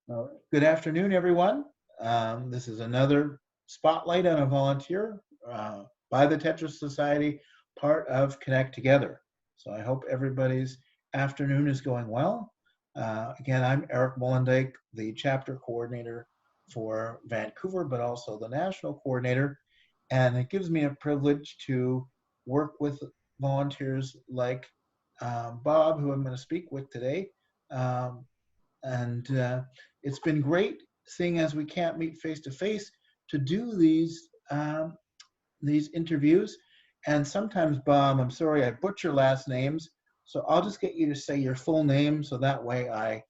All right. Good afternoon, everyone. This is another spotlight on a volunteer by the Tetra Society, part of Connect Together. So I hope everybody's afternoon is going well. Again, I'm Eric Molendyk, the chapter coordinator for Vancouver, but also the national coordinator. And it gives me a privilege to work with volunteers like Bob, who I'm going to speak with today. Um, and it's been great seeing as we can't meet face to face to do these interviews. And sometimes, Bob, I'm sorry I butcher last names, so I'll just get you to say your full name so that way I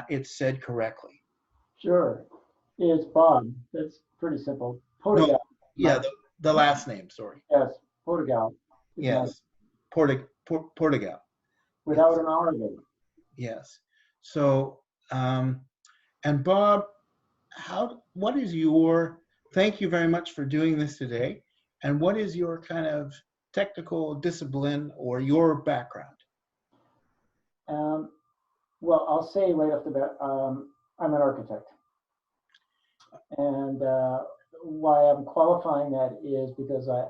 it's said correctly. Sure. It's Bob. That's pretty simple. No, Potegal. yeah, My the last name. Sorry. yes, Potegal is my Yes, Portugal. without Yes, an R there. yes. So, um, and Bob, what is your, thank you very much for doing this today. And what is your kind of technical discipline or your background? Um, well, I'll say right off the bat, I'm an architect, and why I'm qualifying that is because I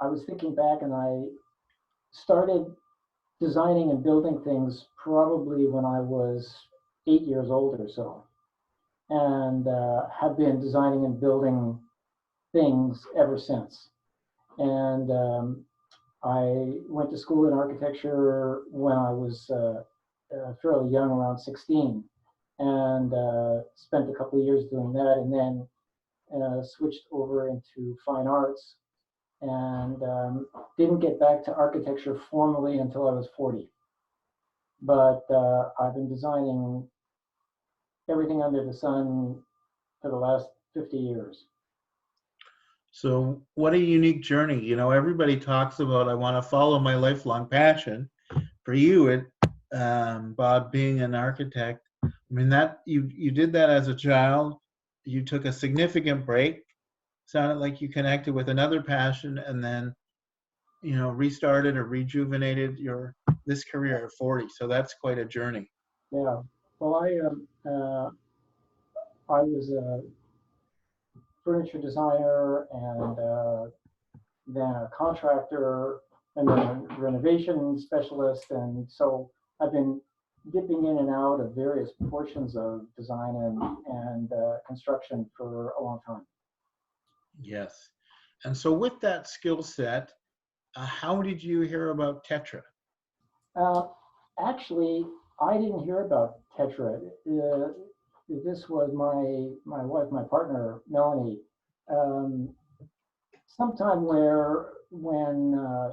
was thinking back and I started designing and building things probably when I was 8 years old or so, and have been designing and building things ever since. And I went to school in architecture when I was fairly young, around 16, and spent a couple of years doing that, and then switched over into fine arts and didn't get back to architecture formally until I was 40. But I've been designing everything under the sun for the last 50 years. So, what a unique journey. You know, everybody talks about, I want to follow my lifelong passion. For you, Bob, being an architect, I mean, that you did that as a child. You took a significant break. Sounded like you connected with another passion and then restarted or rejuvenated your this career at 40. So that's quite a journey. Yeah. Well, I was a furniture designer and then a contractor and then a renovation specialist. And so I've been dipping in and out of various portions of design and construction for a long time. Yes. And so with that skill set, how did you hear about Tetra? Uh, Actually, I didn't hear about Tetra. This was my wife, my partner, Melanie. Um, Sometime where when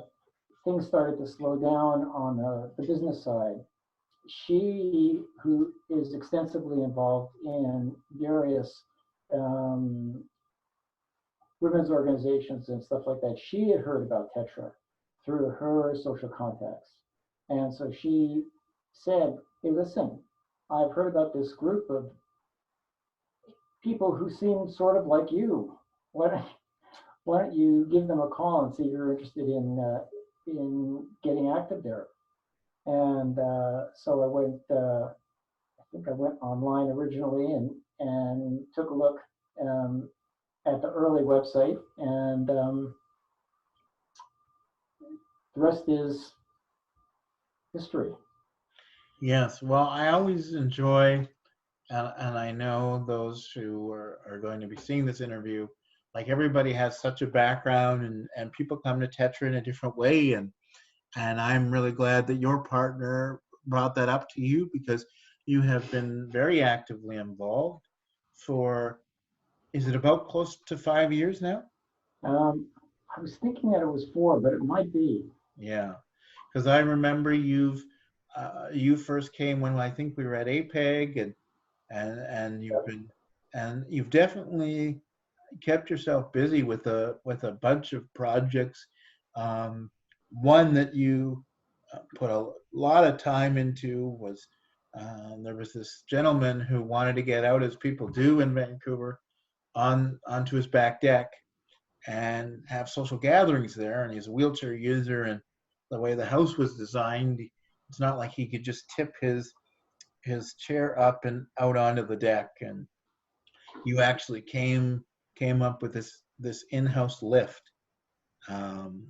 things started to slow down on the business side, she, who is extensively involved in various um, women's organizations and stuff like that, she had heard about Tetra through her social contacts. And so she said, hey, listen, I've heard about this group of people who seem sort of like you. Why, why don't you give them a call and see if you're interested in getting active there? And so I went. I think I went online originally and took a look um, at the early website, and the rest is history. Yes. Well, I always enjoy, and I know those who are going to be seeing this interview, like everybody has such a background and people come to Tetra in a different way. And I'm really glad that your partner brought that up to you because you have been very actively involved for, is it about close to 5 years now? Um, I was thinking that it was four, but it might be. Yeah, because I remember you first came when I think we were at APEG and you've definitely kept yourself busy with a bunch of projects. Um, One that you put a lot of time into was there was this gentleman who wanted to get out, as people do in Vancouver, onto his back deck and have social gatherings there. And he's a wheelchair user, and the way the house was designed, it's not like he could just tip his chair up and out onto the deck, and you actually came up with this in-house lift. Um,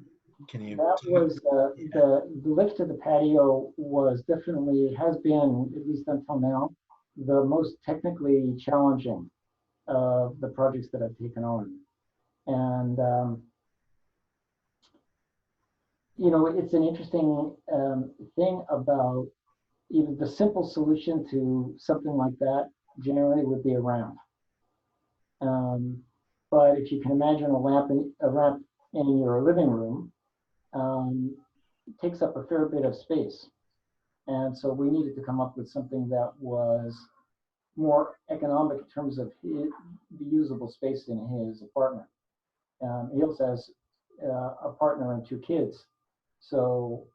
can you That talk? was Yeah. the lift to the patio was definitely has been, at least until now, the most technically challenging of the projects that I've taken on. And you know, it's an interesting thing about even the simple solution to something like that generally would be a ramp. Um, but if you can imagine a ramp in your living room, it takes up a fair bit of space. And so we needed to come up with something that was more economic in terms of the usable space in his apartment. He also has a partner and two kids. So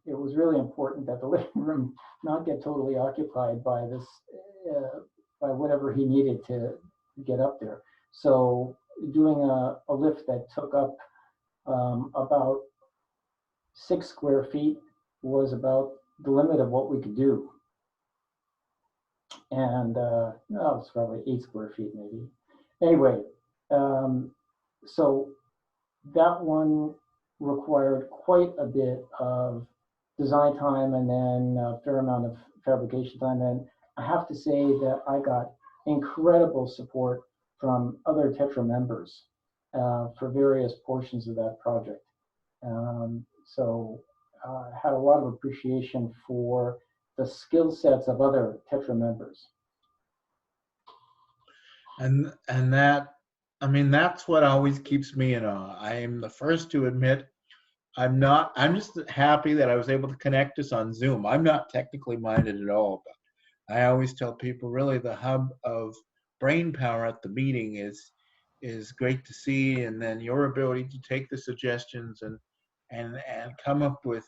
it was really important that the living room not get totally occupied by this, by whatever he needed to get up there. So doing a lift that took up about 6 square feet was about the limit of what we could do. And no, it's probably 8 square feet maybe. Anyway, um, so that one required quite a bit of design time and then a fair amount of fabrication time. And I have to say that I got incredible support from other Tetra members for various portions of that project. So I had a lot of appreciation for the skill sets of other Tetra members. And that, I mean, that's what always keeps me in awe. I am the first to admit I'm just happy that I was able to connect us on Zoom. I'm not technically minded at all, but I always tell people really the hub of brain power at the meeting is great to see, and then your ability to take the suggestions and come up with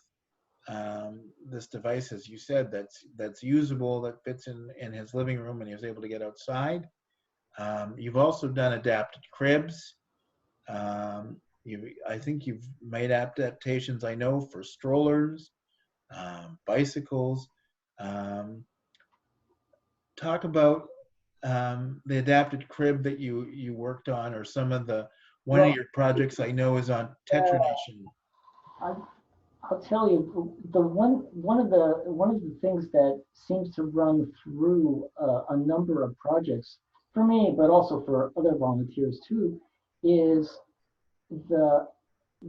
this device, as you said, that's usable, that fits in his living room, and he was able to get outside. You've also done adapted cribs. I think you've made adaptations, I know, for strollers, bicycles. Um, Talk about the adapted crib that you worked on, or some of the one of Well, your projects I know is on Tetra Nation. I, I'll tell you the one of the things that seems to run through a number of projects for me, but also for other volunteers too, is the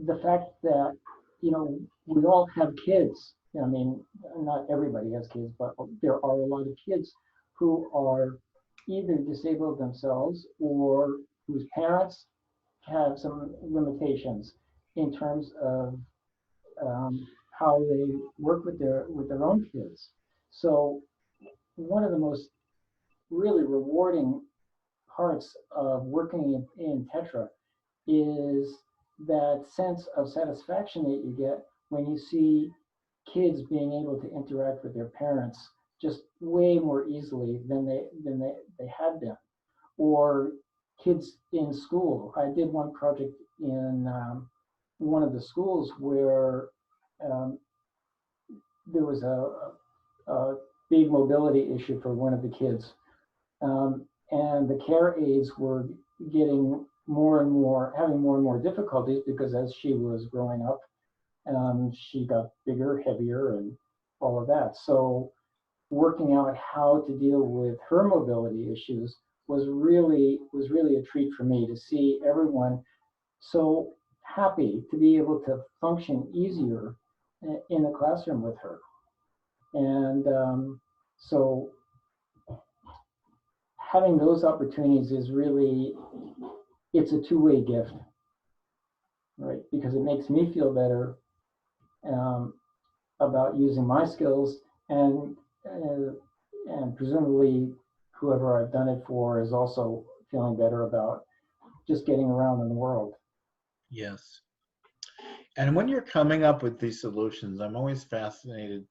the fact that you know we all have kids. I mean, not everybody has kids, but there are a lot of kids who are either disabled themselves or whose parents have some limitations in terms of how they work with their own kids. So one of the most really rewarding parts of working in Tetra is that sense of satisfaction that you get when you see kids being able to interact with their parents just way more easily than they had been, or kids in school. I did one project in one of the schools where um, there was a big mobility issue for one of the kids, and the care aides were getting more and more, having more and more difficulties because as she was growing up, she got bigger, heavier, and all of that. So working out how to deal with her mobility issues was really a treat for me to see everyone so happy to be able to function easier in the classroom with her. And so having those opportunities is really, it's a two-way gift, right? Because it makes me feel better um, about using my skills, and uh, and presumably whoever I've done it for is also feeling better about just getting around in the world. Yes. And when you're coming up with these solutions, I'm always fascinated.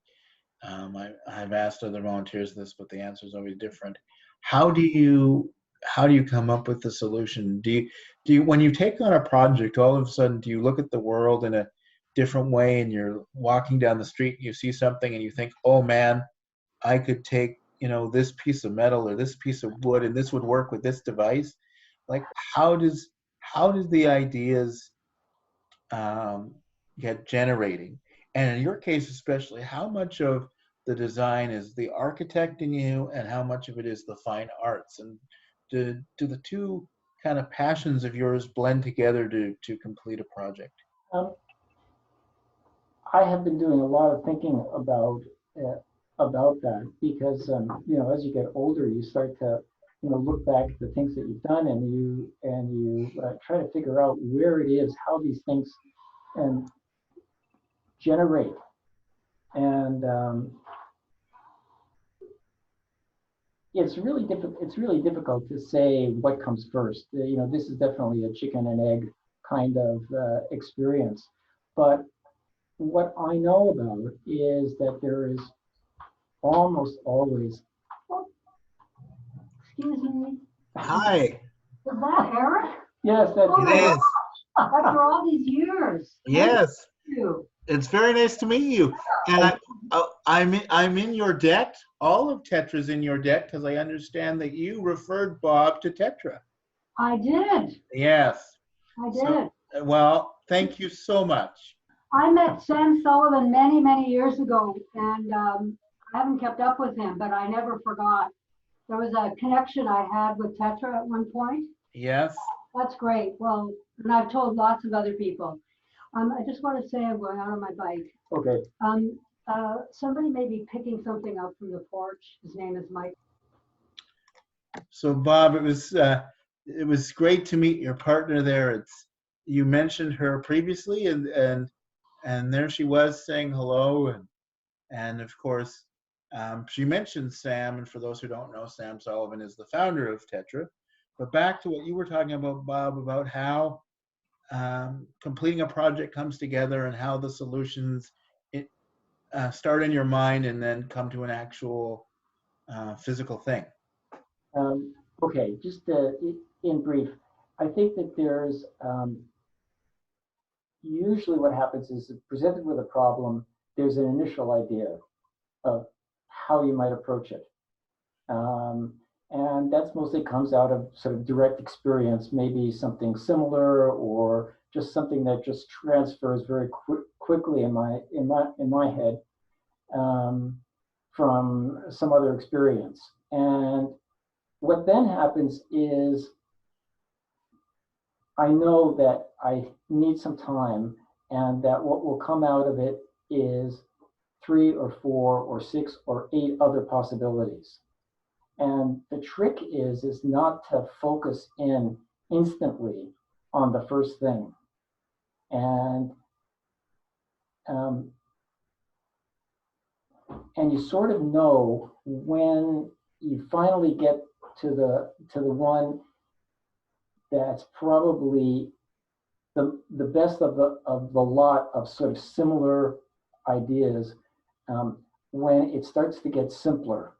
I've asked other volunteers this, but the answer is always different. How do you how do you come up with the solution? Do you when you take on a project, all of a sudden, do you look at the world in a different way, and you're walking down the street and you see something and you think, oh man, I could take, this piece of metal or this piece of wood, and this would work with this device. Like, how does the ideas get generating? And in your case, especially, how much of the design is the architect in you, and how much of it is the fine arts? And do the two kind of passions of yours blend together to complete a project? Um, I have been doing a lot of thinking uh, about that because as you get older, you start to look back at the things that you've done, and you try to figure out where it is, how these things generate, and it's really difficult. It's really difficult to say what comes first. This is definitely a chicken and egg kind of experience, but what I know about is that there is almost always. Oh, excuse me. Hi. Is that Eric? Yes, that's Oh my It is. gosh, after all these years. Yes. Thank you. It's very nice to meet you. And I'm in your debt. All of Tetra's in your debt because I understand that you referred Bob to Tetra. I did. Yes. I did. So, well, thank you so much. I met Sam Sullivan many, many years ago, and I haven't kept up with him, but I never forgot. There was a connection I had with Tetra at one point. Yes. That's great. Well, and I've told lots of other people. I just want to say I'm going out on my bike. okay. Somebody may be picking something up from the porch. His name is Mike. So Bob, it was great to meet your partner there. You mentioned her previously, and there she was saying hello, and of course she mentioned Sam. And for those who don't know, Sam Sullivan is the founder of Tetra. But back to what you were talking about, Bob, about how completing a project comes together and how the solutions start in your mind and then come to an actual physical thing. Okay, just in brief, I think that there's usually what happens is presented with a problem, there's an initial idea of how you might approach it. And that's mostly comes out of sort of direct experience, maybe something similar or just something that just transfers very quickly in my head from some other experience. And what then happens is I know that I need some time, and that what will come out of it is 3 or 4 or 6 or 8 other possibilities. And the trick is not to focus in instantly on the first thing. And you sort of know when you finally get to the one that's probably the best of the lot of sort of similar ideas, when it starts to get simpler,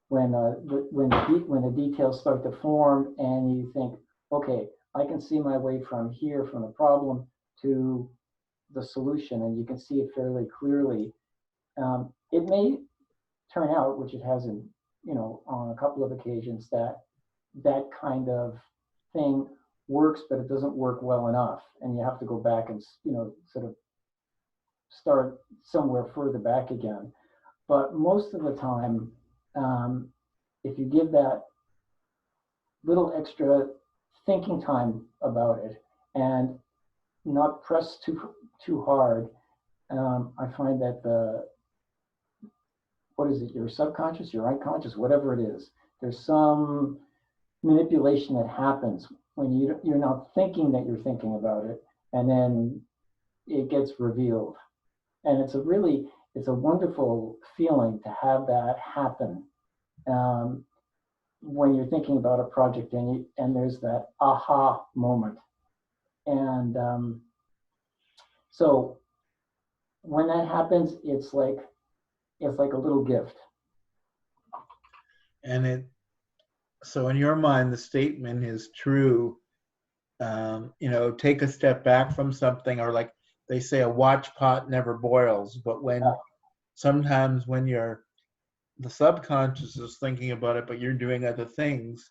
when the details start to form, and you think, okay, I can see my way from here, from the problem to the solution, and you can see it fairly clearly. It may turn out, which it has in, on a couple of occasions, that kind of thing works, but it doesn't work well enough, and you have to go back and sort of start somewhere further back again. But most of the time, if you give that little extra thinking time about it and not press too hard, I find that what is it, your subconscious, your unconscious, whatever it is, there's some manipulation that happens when you're not thinking that you're thinking about it, and then it gets revealed. And it's a wonderful feeling to have that happen when you're thinking about a project, and there's that aha moment. And so when that happens, it's like a little gift. And so in your mind, the statement is true. Take a step back from something, or like they say, a watch pot never boils. But when sometimes when the subconscious is thinking about it, but you're doing other things,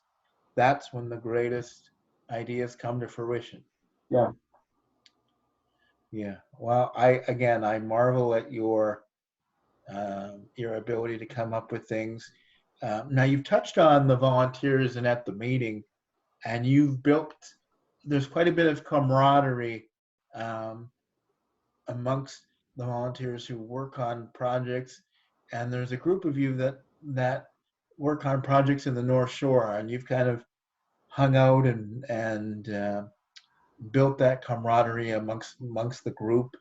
that's when the greatest ideas come to fruition. Yeah. Yeah. Well, I marvel at your ability to come up with things. Now you've touched on the volunteers and at the meeting, and there's quite a bit of camaraderie um, amongst the volunteers who work on projects. And there's a group of you that work on projects in the North Shore, and you've kind of hung out and built that camaraderie amongst the group,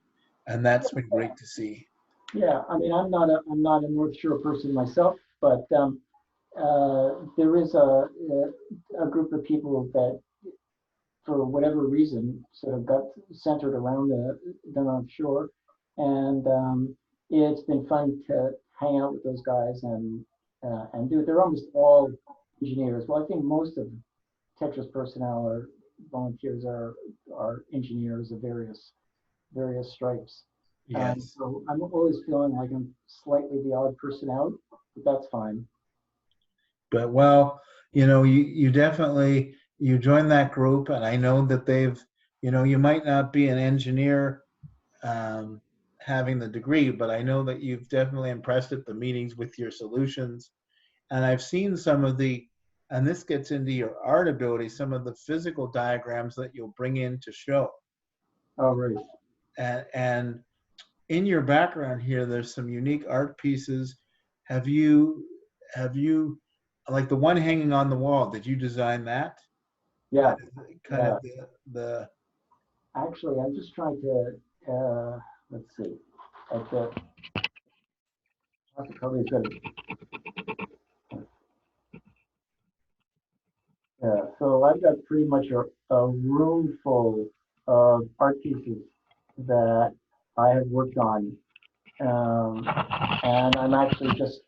and that's been great to see. Yeah, I mean, I'm not a North Shore person myself, but there is a group of people that, for whatever reason, sort of got centered around the North Shore, and it's been fun to hang out with those guys and do it. They're almost all engineers. Well, I think most of Tetra's personnel or volunteers are engineers of various stripes. Yes. So I'm always feeling like I'm slightly the odd person out, but that's fine. But well, you definitely you join that group, and I know that you might not be an engineer um, having the degree, but I know that you've definitely impressed at the meetings with your solutions. And I've seen and this gets into your art ability, some of the physical diagrams that you'll bring in to show. Oh, right. And in your background here, there's some unique art pieces. Have you like the one hanging on the wall? Did you design that? Yeah, Kind yeah. of the Actually, I'm just trying to, let's see, at the, probably good. Yeah, so I've got pretty much a room full of art pieces that I have worked on. And I'm actually just,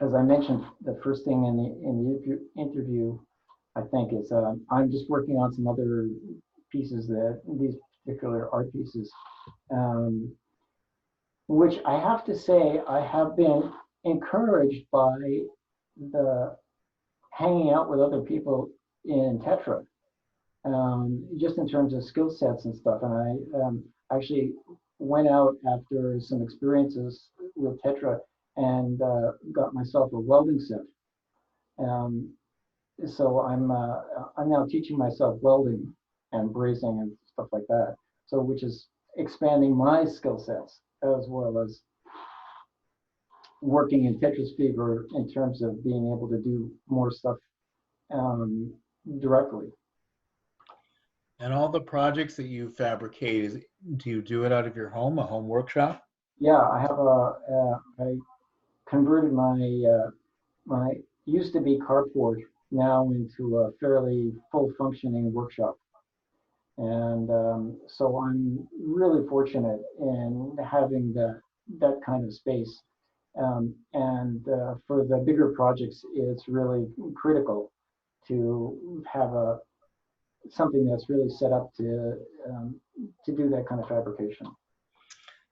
as I mentioned, the first thing in the interview, I think, is I'm just working on some other pieces, these particular art pieces, um, which I have to say I have been encouraged by the hanging out with other people in Tetra, just in terms of skill sets and stuff. And I actually went out after some experiences with Tetra and got myself a welding set. Um, so I'm now teaching myself welding and brazing and stuff like that. So which is expanding my skill sets as well as working in Tetris Fever in terms of being able to do more stuff um, directly. and all the projects that you fabricate, do you do it out of your home, a home workshop? Yeah, I converted my used to be carport now into a fairly full functioning workshop. And so I'm really fortunate in having that kind of space. And for the bigger projects, it's really critical to have something that's really set up to do that kind of fabrication.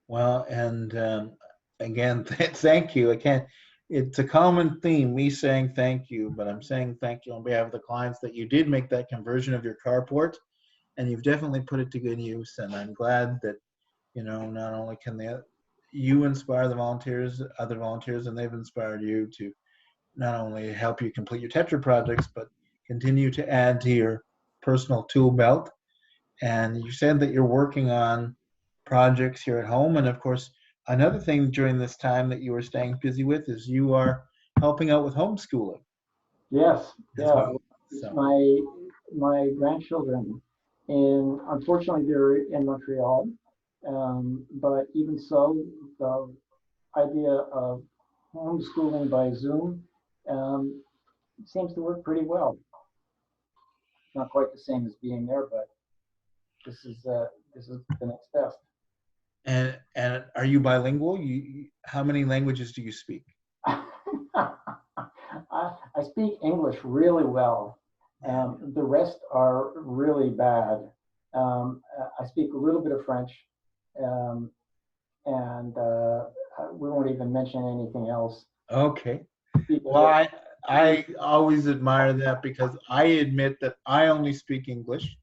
Well, and again, thank you. It's a common theme, me saying thank you, but I'm saying thank you on behalf of the clients that you did make that conversion of your carport, and you've definitely put it to good use. And I'm glad that, not only can you inspire the volunteers, other volunteers, and they've inspired you to not only help you complete your Tetra projects, but continue to add to your personal tool belt. And you said that you're working on projects here at home. And of course, another thing during this time that you are staying busy with is you are helping out with homeschooling Yes, as yeah. well. So, My grandchildren, unfortunately they're in Montreal, but even so, the idea of homeschooling by Zoom um, seems to work pretty well. Not quite the same as being there, but this is the next best. and are you bilingual? How many languages do you speak? I speak English really well. The rest are really bad. I speak a little bit of French, um, and we won't even mention anything else. Okay. Well, I always admire that because I admit that I only speak English.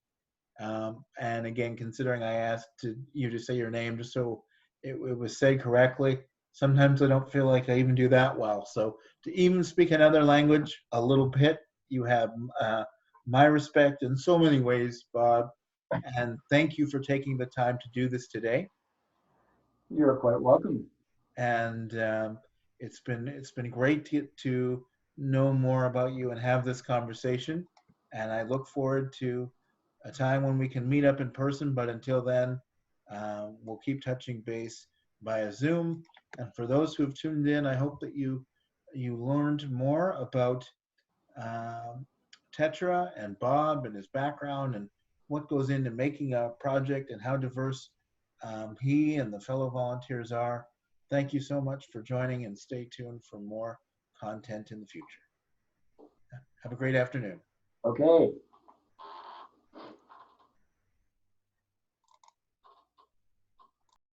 And again, considering I asked you to say your name just so it was said correctly, sometimes I don't feel like I even do that well. So to even speak another language a little bit, you have my respect in so many ways, Bob. And thank you for taking the time to do this today. You're quite welcome. And it's been great to get to know more about you and have this conversation. And I look forward to a time when we can meet up in person. But until then, we'll keep touching base via Zoom. And for those who have tuned in, I hope that you learned more about Tetra and Bob and his background and what goes into making a project and how diverse he and the fellow volunteers are. Thank you so much for joining, and stay tuned for more content in the future. Have a great afternoon. Okay.